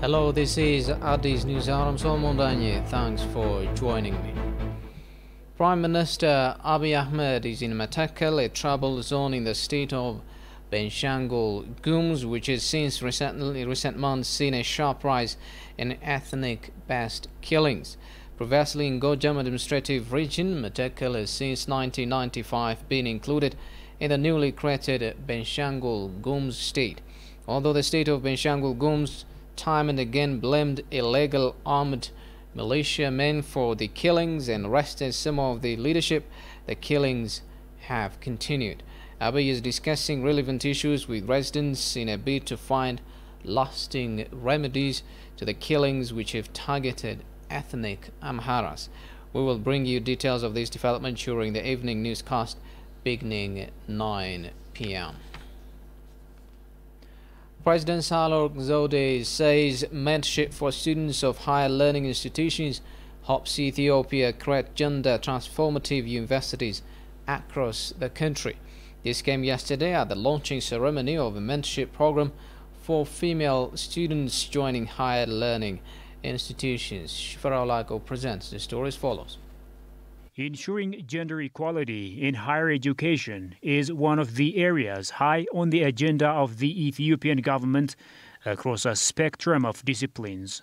Hello, this is Addis News. I'm Solomon Danye. Thanks for joining me. Prime Minister Abiy Ahmed is in Matakel, a troubled zone in the state of Benshangul Gumuz, which has since recent months seen a sharp rise in ethnic-based killings. Previously in Gojam administrative region, Matakel has since 1995 been included in the newly created Benshangul Gumuz state. Although the state of Benshangul Gumuz time and again blamed illegal armed militiamen for the killings and arrested some of the leadership, the killings have continued. Abiy is discussing relevant issues with residents in a bid to find lasting remedies to the killings which have targeted ethnic Amharas. We will bring you details of this development during the evening newscast beginning at 9 p.m. President Sahle-Work says mentorship for students of higher learning institutions helps Ethiopia create gender transformative universities across the country. This came yesterday at the launching ceremony of a mentorship program for female students joining higher learning institutions. Shifara Olago presents the story as follows. Ensuring gender equality in higher education is one of the areas high on the agenda of the Ethiopian government across a spectrum of disciplines.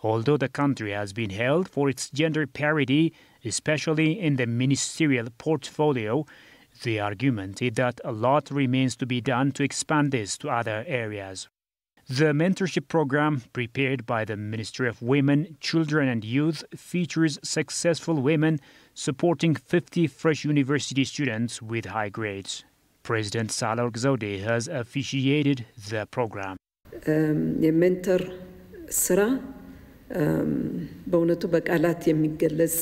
Although the country has been hailed for its gender parity, especially in the ministerial portfolio, the argument is that a lot remains to be done to expand this to other areas. The mentorship program, prepared by the Ministry of Women, Children and Youth, features successful women supporting 50 fresh university students with high grades. President Sahle-Work has officiated the program. የሜንተር ስራ በእውነቱ በቃላት የሚገለጽ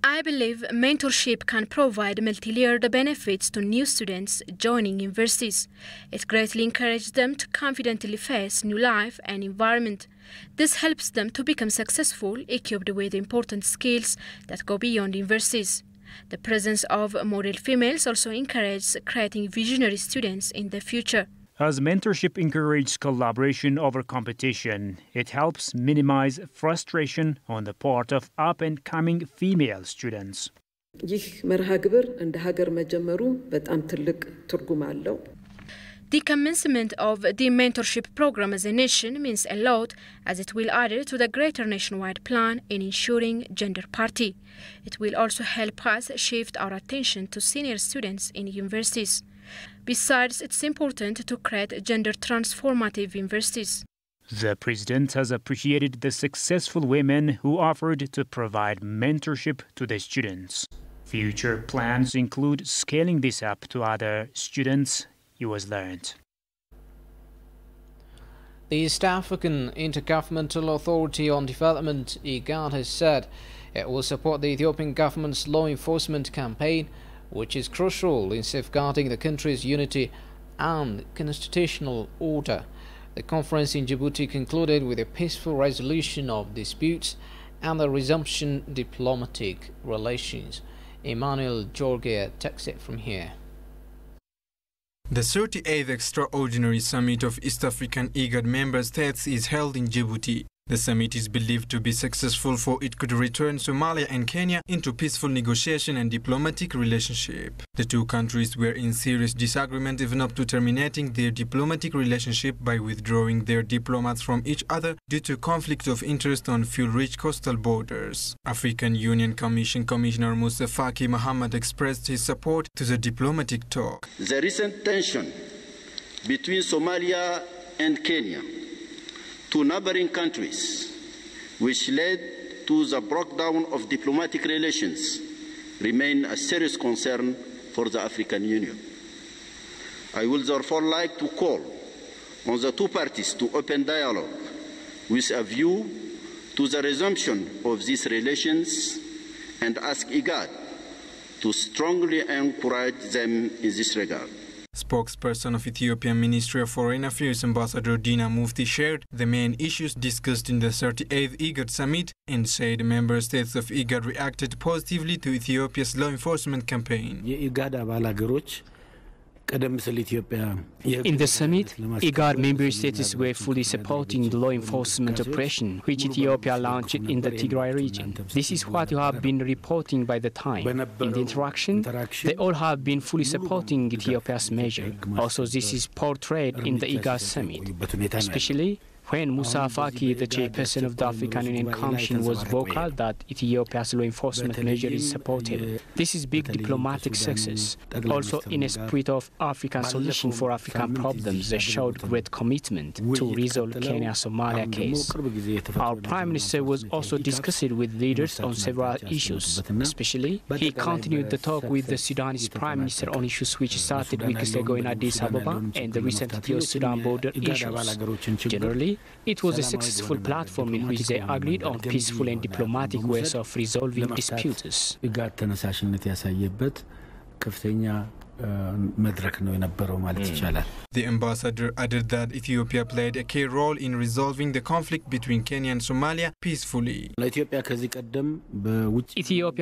I believe mentorship can provide multi-layered benefits to new students joining universities. It greatly encourages them to confidently face new life and environment. This helps them to become successful, equipped with important skills that go beyond universities. The presence of model females also encourages creating visionary students in the future. As mentorship encourages collaboration over competition, it helps minimize frustration on the part of up-and-coming female students. ይህ መርሃ ግብር እንደ ሀገር መጀመሩ በጣም ትልቅ ትርጉም አለው። The commencement of the mentorship program as a nation means a lot, as it will add to the greater nationwide plan in ensuring gender parity. It will also help us shift our attention to senior students in universities. Besides, it's important to create gender transformative universities. The president has appreciated the successful women who offered to provide mentorship to the students. Future plans include scaling this up to other students, he was learned. The East African Intergovernmental Authority on Development, IGAD, has said it will support the Ethiopian government's law enforcement campaign, which is crucial in safeguarding the country's unity and constitutional order. The conference in Djibouti concluded with a peaceful resolution of disputes and the resumption of diplomatic relations. Emmanuel Jorge takes it from here. The 38th Extraordinary Summit of East African IGAD member states is held in Djibouti. The summit is believed to be successful, for it could return Somalia and Kenya into peaceful negotiation and diplomatic relationship. The two countries were in serious disagreement, even up to terminating their diplomatic relationship by withdrawing their diplomats from each other due to conflict of interest on fuel-rich coastal borders. African Union Commission Commissioner Musa Faki Mohammed expressed his support to the diplomatic talk. The recent tension between Somalia and Kenya, two neighboring countries, which led to the breakdown of diplomatic relations, remain a serious concern for the African Union. I would therefore like to call on the two parties to open dialogue with a view to the resumption of these relations and ask IGAD to strongly encourage them in this regard. Spokesperson of Ethiopian Ministry of Foreign Affairs Ambassador Dina Mufti shared the main issues discussed in the 38th IGAD summit and said member states of IGAD reacted positively to Ethiopia's law enforcement campaign. የኢጋድ አባል ሀገሮች In the summit, IGAD member states were fully supporting the law enforcement operation which Ethiopia launched in the Tigray region. This is what you have been reporting by the time. In the interaction, they all have been fully supporting Ethiopia's measure. Also, this is portrayed in the IGAD summit, especially when Musa Faki, the chairperson of the African Union Commission, was vocal that Ethiopia's law enforcement measure is supported. This is big diplomatic success. Also, in a spirit of African solution for African problems, they showed great commitment to resolve Kenya-Somalia case. Our Prime Minister was also discussed with leaders on several issues. Especially, he continued the talk with the Sudanese Prime Minister on issues which started weeks ago in Addis Ababa and the recent Ethiopia-Sudan border issues. Generally, it was a successful platform in which they agreed on peaceful and diplomatic ways of resolving disputes. The ambassador added that Ethiopia played a key role in resolving the conflict between Kenya and Somalia peacefully. Ethiopia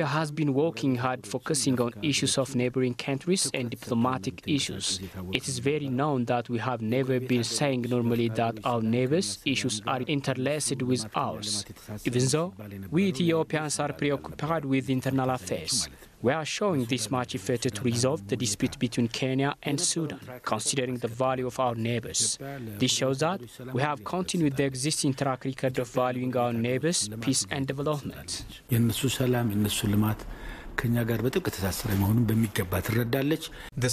has been working hard focusing on issues of neighboring countries and diplomatic issues. It is very known that we have never been saying normally that our neighbors' issues are interlaced with ours. Even though we Ethiopians are preoccupied with internal affairs, we are showing this much effort to resolve the dispute between Kenya and Sudan, considering the value of our neighbors. This shows that we have continued the existing track record of valuing our neighbors' peace and development. The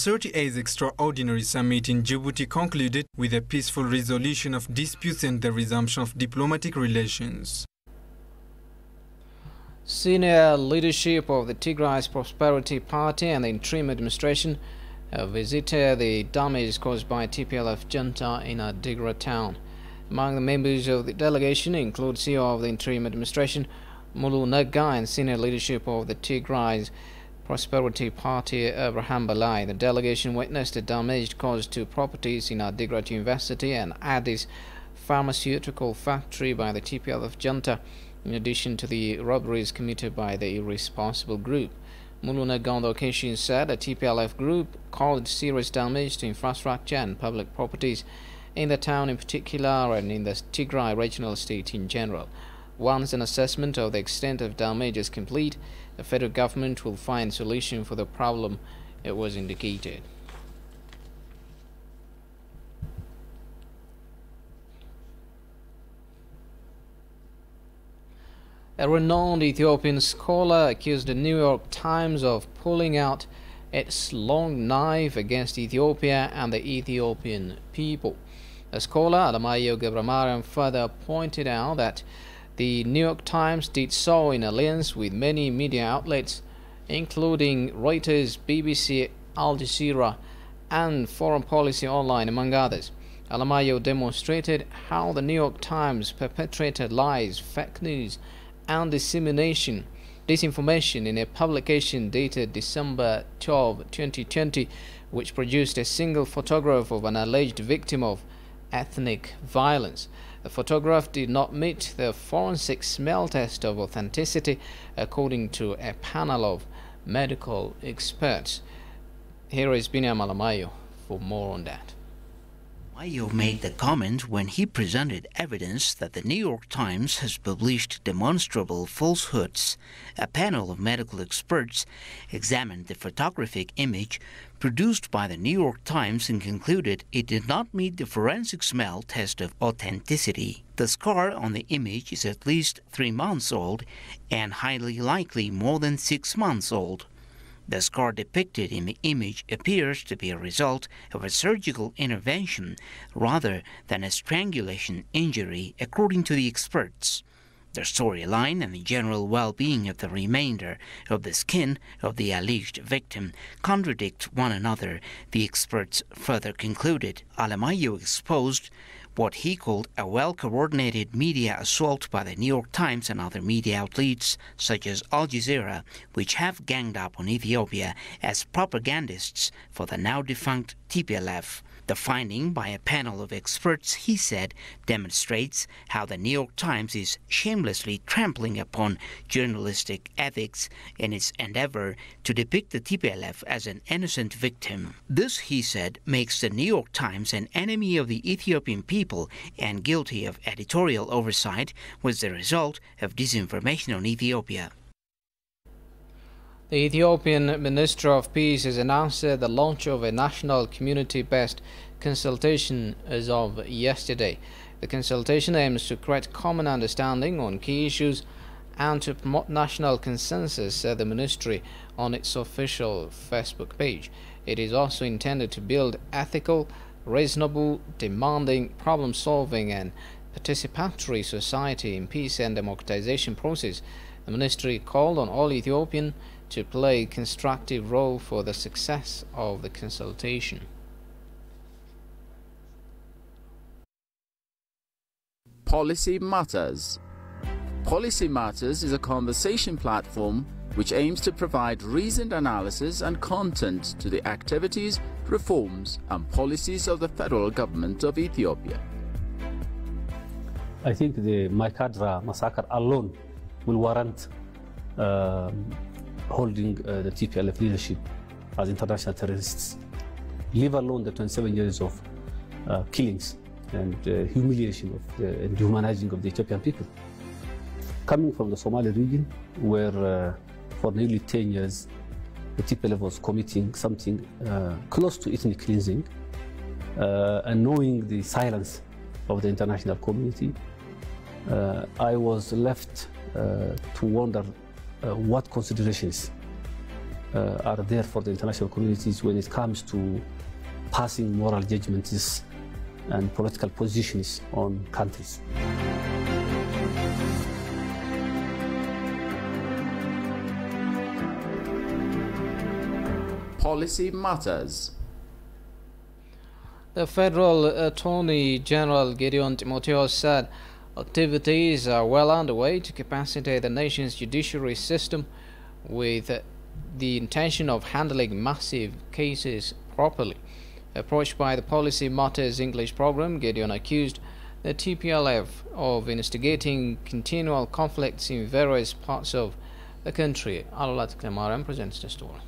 38th Extraordinary Summit in Djibouti concluded with a peaceful resolution of disputes and the resumption of diplomatic relations. Senior leadership of the Tigray's Prosperity Party and the interim administration visited the damage caused by TPLF junta in Adigra town. Among the members of the delegation include CEO of the interim administration, Mulu Naga, and senior leadership of the Tigray's Prosperity Party, Abraham Balai. The delegation witnessed the damage caused to properties in Adigra University and Addis pharmaceutical factory by the TPLF junta, in addition to the robberies committed by the irresponsible group. Muluna on the occasion said the TPLF group caused serious damage to infrastructure and public properties in the town in particular and in the Tigray regional state in general. Once an assessment of the extent of damage is complete, the federal government will find a solution for the problem, it was indicated. A renowned Ethiopian scholar accused the New York Times of pulling out its long knife against Ethiopia and the Ethiopian people. The scholar, Alamayo Gebramariam, further pointed out that the New York Times did so in alliance with many media outlets, including Reuters, BBC, Al Jazeera, and Foreign Policy Online, among others. Alamayo demonstrated how the New York Times perpetrated lies, fake news, and disinformation in a publication dated December 12, 2020, which produced a single photograph of an alleged victim of ethnic violence. The photograph did not meet the forensic smell test of authenticity, according to a panel of medical experts. Here is Binyam Alamayo for more on that. Mayo made the comment when he presented evidence that the New York Times has published demonstrable falsehoods. A panel of medical experts examined the photographic image produced by the New York Times and concluded it did not meet the forensic smell test of authenticity. The scar on the image is at least 3 months old and highly likely more than 6 months old. The scar depicted in the image appears to be a result of a surgical intervention rather than a strangulation injury, according to the experts. The storyline and the general well-being of the remainder of the skin of the alleged victim contradict one another, the experts further concluded. Alamayo exposed what he called a well-coordinated media assault by the New York Times and other media outlets such as Al Jazeera, which have ganged up on Ethiopia as propagandists for the now-defunct TPLF. The finding by a panel of experts, he said, demonstrates how the New York Times is shamelessly trampling upon journalistic ethics in its endeavor to depict the TPLF as an innocent victim. This, he said, makes the New York Times an enemy of the Ethiopian people and guilty of editorial oversight, was the result of disinformation on Ethiopia. The Ethiopian Minister of Peace has announced the launch of a national community-based consultation as of yesterday. The consultation aims to create common understanding on key issues and to promote national consensus, said the ministry on its official Facebook page. It is also intended to build ethical, reasonable, demanding, problem-solving and participatory society in peace and democratization process. The ministry called on all Ethiopians to play a constructive role for the success of the consultation. Policy Matters. Policy Matters is a conversation platform which aims to provide reasoned analysis and content to the activities, reforms and policies of the federal government of Ethiopia. I think the Maikadra massacre alone will warrant holding the TPLF leadership as international terrorists, leave alone the 27 years of killings and humiliation and dehumanizing of the Ethiopian people. Coming from the Somali region, where for nearly 10 years the TPLF was committing something close to ethnic cleansing, and knowing the silence of the international community, I was left to wonder what considerations are there for the international communities when it comes to passing moral judgments and political positions on countries. Policy Matters. The Federal Attorney General Gideon Timotheos said activities are well underway to capacitate the nation's judiciary system with the intention of handling massive cases properly. Approached by the Policy Matters English program, Gideon accused the TPLF of instigating continual conflicts in various parts of the country. Alalat Klemaram presents the story.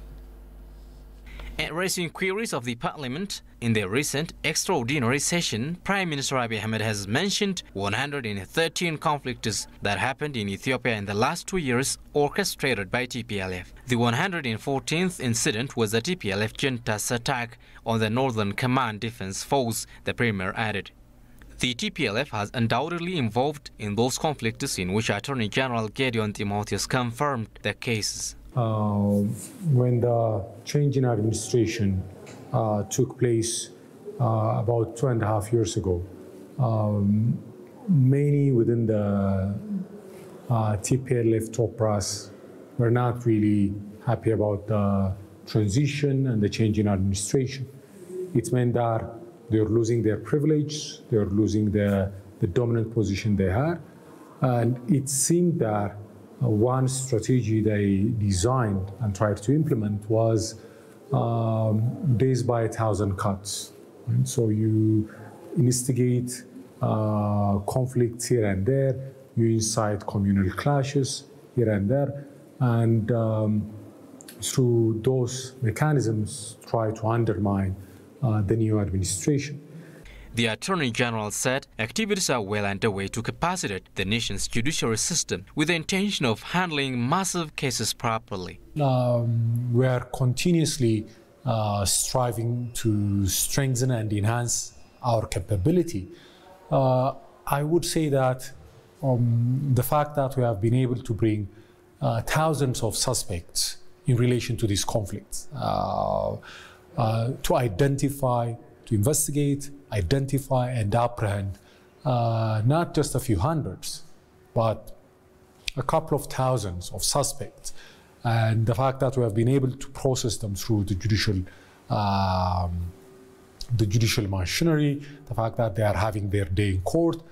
Raising queries of the Parliament in the recent extraordinary session, Prime Minister Abiy Ahmed has mentioned 113 conflicts that happened in Ethiopia in the last 2 years, orchestrated by TPLF. The 114th incident was the TPLF junta's attack on the Northern Command Defense Force, the Premier added. The TPLF has undoubtedly involved in those conflicts in which Attorney General Gideon Timotheos confirmed the cases. When the change in administration took place about 2.5 years ago, many within the TPLF top brass were not really happy about the transition and the change in administration. It meant that they were losing their privilege, they were losing the dominant position they had, and it seemed that one strategy they designed and tried to implement was days by 1,000 cuts. Right? So you instigate conflicts here and there, you incite communal clashes here and there, and through those mechanisms try to undermine the new administration. The Attorney General said activities are well underway to capacitate the nation's judiciary system with the intention of handling massive cases properly. We are continuously striving to strengthen and enhance our capability. I would say that the fact that we have been able to bring thousands of suspects in relation to these conflicts, to identify, to investigate, identify and apprehend not just a few hundreds, but a couple of thousands of suspects. And the fact that we have been able to process them through the judicial machinery, the fact that they are having their day in court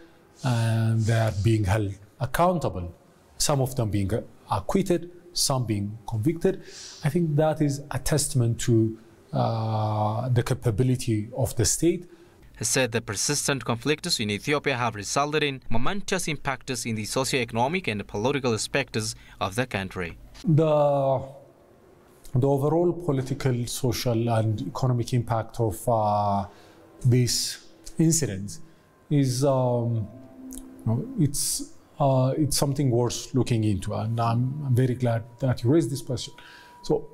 and they are being held accountable, some of them being acquitted, some being convicted, I think that is a testament to the capability of the state. He said the persistent conflicts in Ethiopia have resulted in momentous impacts in the socio-economic and political aspects of the country. The overall political, social, and economic impact of this incident is it's something worth looking into, and I'm very glad that you raised this question. So,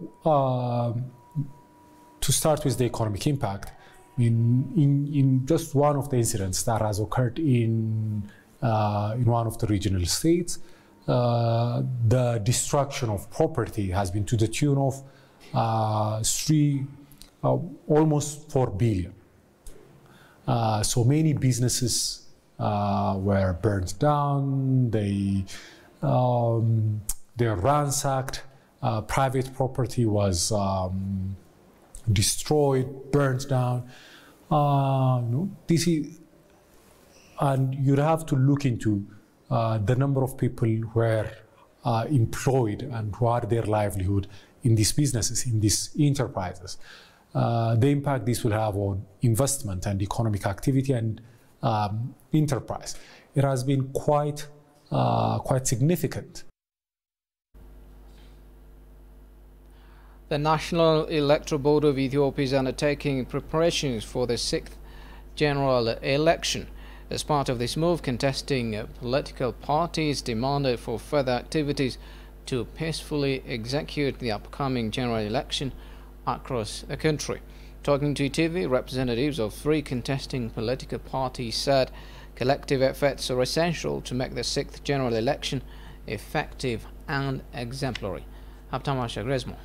to start with the economic impact, in just one of the incidents that has occurred in one of the regional states, the destruction of property has been to the tune of almost 4 billion. So many businesses were burned down, they're ransacked, private property was destroyed, burned down. This is, and you'd have to look into the number of people who are employed and who are their livelihood in these businesses, in these enterprises. The impact this will have on investment and economic activity and enterprise. It has been quite significant. The National Electoral Board of Ethiopia is undertaking preparations for the 6th general election. As part of this move, contesting political parties demanded for further activities to peacefully execute the upcoming general election across the country. Talking to TV, representatives of 3 contesting political parties said collective efforts are essential to make the 6th general election effective and exemplary. Haptamasha Grezmo.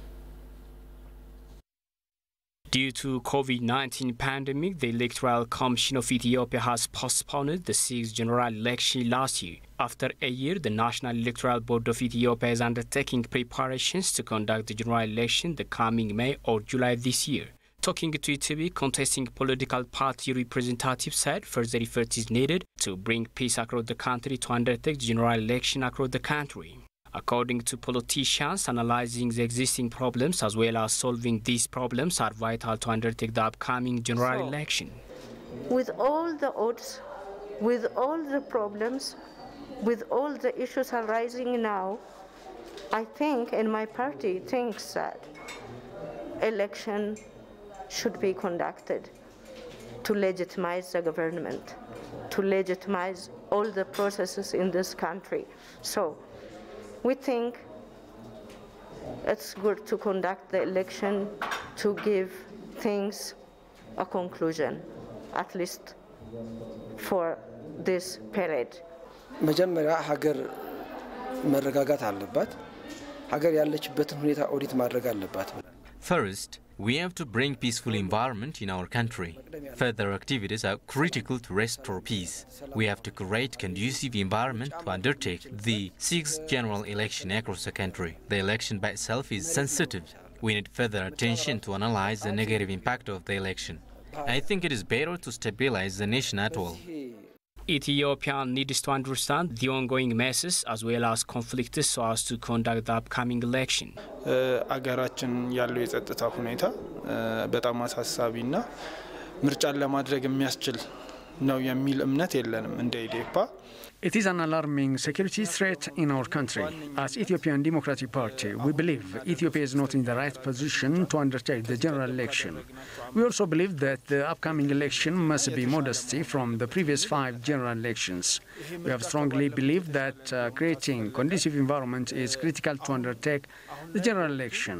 Due to COVID-19 pandemic, the Electoral Commission of Ethiopia has postponed the 6th general election last year. After a year, the National Electoral Board of Ethiopia is undertaking preparations to conduct the general election the coming May or July this year. Talking to ETV, contesting political party representatives said further effort is needed to bring peace across the country to undertake the general election across the country. According to politicians, analyzing the existing problems as well as solving these problems are vital to undertake the upcoming general election. With all the odds, with all the problems, with all the issues arising now, I think, and my party thinks that election should be conducted to legitimize the government, to legitimize all the processes in this country. So we think it's good to conduct the election to give things a conclusion, at least for this period. መጀመሪያ ሀገር መረጋጋት አለባት ሀገር ያለችበትን ሁኔታ ኦዲት ማድረግ አለባት First, we have to bring peaceful environment in our country. Further activities are critical to restore peace. We have to create conducive environment to undertake the 6th general election across the country. The election by itself is sensitive. We need further attention to analyze the negative impact of the election. I think it is better to stabilize the nation at all. Ethiopia needs to understand the ongoing messes as well as conflicts so as to conduct the upcoming election. አገራችን ያለው የጸጥታ ሁኔታ በጣም አሳሳቢና ምርጫን ለማድረግ የሚያስችል ነው የሚል እምነት የለንም እንደ ኢዴፓ It is an alarming security threat in our country. As Ethiopian Democratic Party, we believe Ethiopia is not in the right position to undertake the general election. We also believe that the upcoming election must be modesty from the previous 5 general elections. We have strongly believed that creating conducive environment is critical to undertake the general election.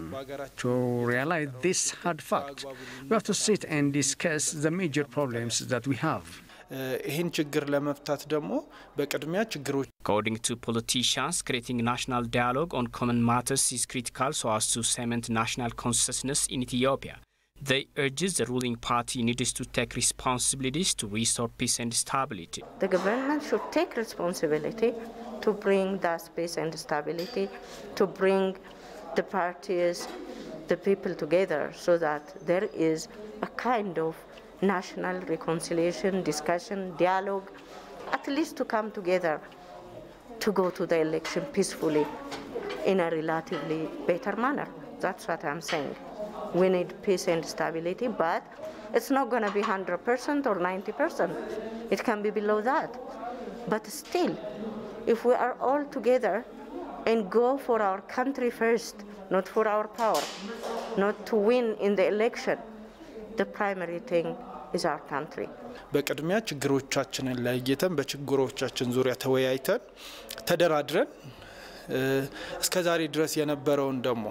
To realize this hard fact, we have to sit and discuss the major problems that we have. ይህን ችግር ለመፍታት ደግሞ በቅድሚያ ችግሮች According to politicians, creating national dialogue on common matters is critical so as to cement national consciousness in Ethiopia. They urge the ruling party needs to take responsibilities to restore peace and stability. The government should take responsibility to bring that peace and stability, to bring the parties, the people together so that there is a kind of national reconciliation, discussion, dialogue, at least to come together to go to the election peacefully in a relatively better manner. That's what I'm saying. We need peace and stability, but it's not going to be 100% or 90%. It can be below that. But still, if we are all together and go for our country first, not for our power, not to win in the election, the primary thing is our country. በቅድሚያ ችግሮቻችንን ለይተን በችግሮቻችን ዙሪያ ተወያይተን ተደራድረን እስከዛሬ ድረስ የነበረውን ደግሞ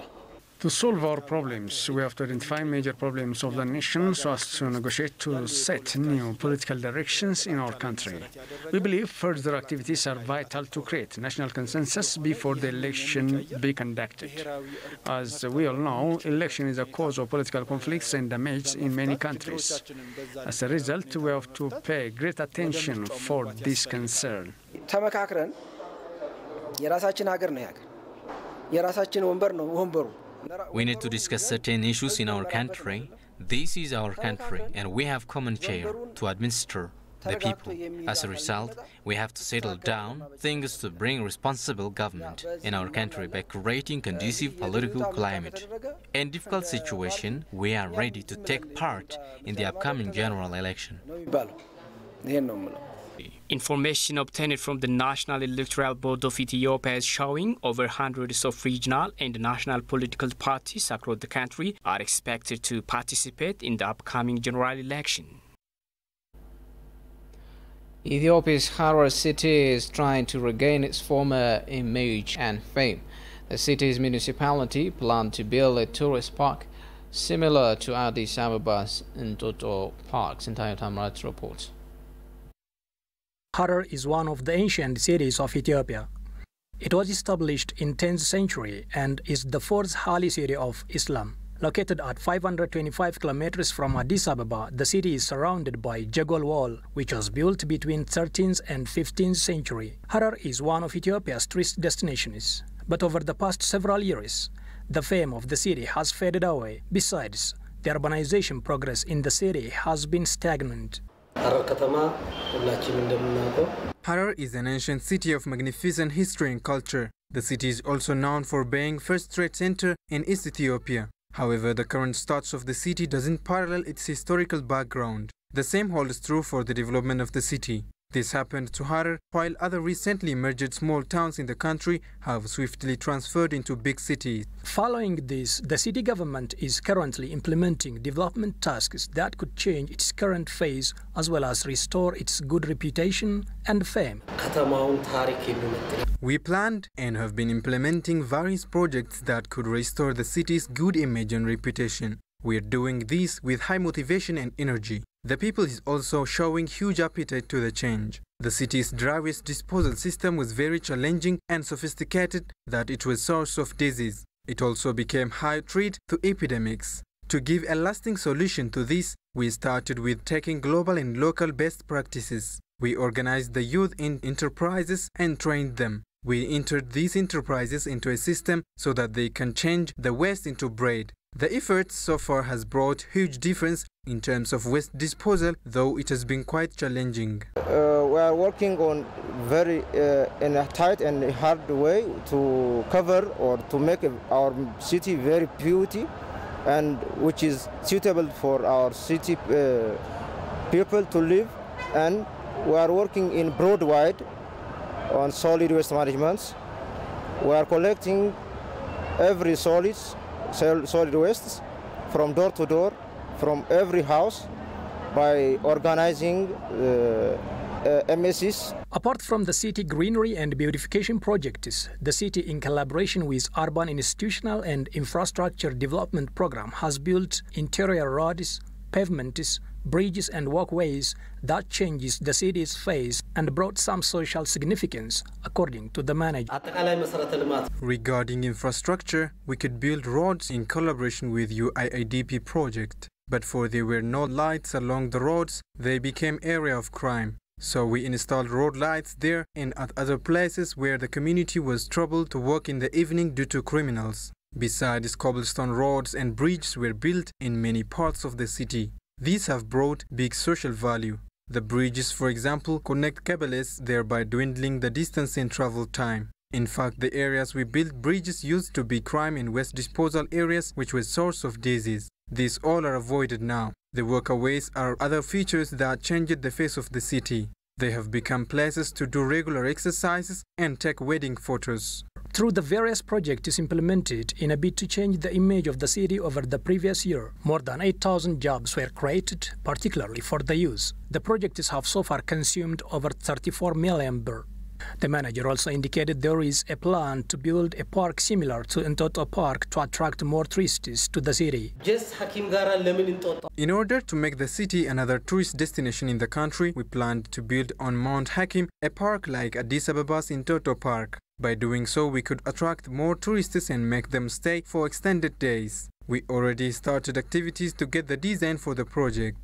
To solve our problems, we have to identify major problems of the nation so as to negotiate to set new political directions in our country. We believe further activities are vital to create national consensus before the election be conducted. As we all know, election is a cause of political conflicts and damage in many countries. As a result, we have to pay great attention for this concern. ተመካክረን የራሳችን ሀገር ነው ያገር የራሳችን ወንበር ነው ወንበሩ We need to discuss certain issues in our country. This is our country, and we have common chair to administer the people. As a result, we have to settle down things to bring responsible government in our country by creating conducive political climate. In difficult situation, we are ready to take part in the upcoming general election. Information obtained from the National Electoral Board of Ethiopia is showing over hundreds of regional and national political parties across the country are expected to participate in the upcoming general election. Ethiopia's Harar city is trying to regain its former image and fame. The city's municipality planned to build a tourist park similar to Addis Abeba's Ntoto Parks. Entire Tamrat reports. Harar is one of the ancient cities of Ethiopia. It was established in 10th century and is the fourth holy city of Islam. Located at 525 kilometers from Addis Ababa, the city is surrounded by Jagol Wall, which was built between 13th and 15th century. Harar is one of Ethiopia's tourist destinations, but over the past several years, the fame of the city has faded away. Besides, the urbanization progress in the city has been stagnant. Harar is an ancient city of magnificent history and culture. The city is also known for being first trade center in East Ethiopia. However, the current status of the city doesn't parallel its historical background. The same holds true for the development of the city. This happened to Harar, while other recently emerged small towns in the country have swiftly transferred into big cities. Following this, the city government is currently implementing development tasks that could change its current phase as well as restore its good reputation and fame. We planned and have been implementing various projects that could restore the city's good image and reputation. We are doing this with high motivation and energy. The people is also showing huge appetite to the change. The city's dry waste disposal system was very challenging and sophisticated that it was source of disease. It also became high threat to epidemics. To give a lasting solution to this, we started with taking global and local best practices. We organized the youth in enterprises and trained them. We entered these enterprises into a system so that they can change the waste into bread. The effort so far has brought huge difference in terms of waste disposal, though it has been quite challenging. We are working on very in a tight and hard way to cover or to make our city very beauty, and which is suitable for our city people to live. And we are working in broad-wide on solid waste management. We are collecting every solid waste from door to door, from every house, by organizing MSCs. Apart from the city greenery and beautification projects, the city, in collaboration with Urban Institutional and Infrastructure Development Program, has built interior roads, pavements, bridges and walkways that changes the city's face and brought some social significance, according to the manager. Regarding infrastructure, we could build roads in collaboration with UIIDP project. But for there were no lights along the roads, they became area of crime. So we installed road lights there and at other places where the community was troubled to walk in the evening due to criminals. Besides, cobblestone roads and bridges were built in many parts of the city. These have brought big social value. The bridges, for example, connect Kabyles, thereby dwindling the distance and travel time. In fact, the areas we built bridges used to be crime and waste disposal areas, which was source of disease. These all are avoided now. The walkways are other features that changed the face of the city. They have become places to do regular exercises and take wedding photos. Through the various projects implemented in a bid to change the image of the city over the previous year, more than 8,000 jobs were created, particularly for the youth. The projects have so far consumed over 34 million birr. The manager also indicated there is a plan to build a park similar to Entoto Park to attract more tourists to the city. In order to make the city another tourist destination in the country, we planned to build on Mount Hakim a park like Addis Ababa's Entoto Park. By doing so, we could attract more tourists and make them stay for extended days. We already started activities to get the design for the project.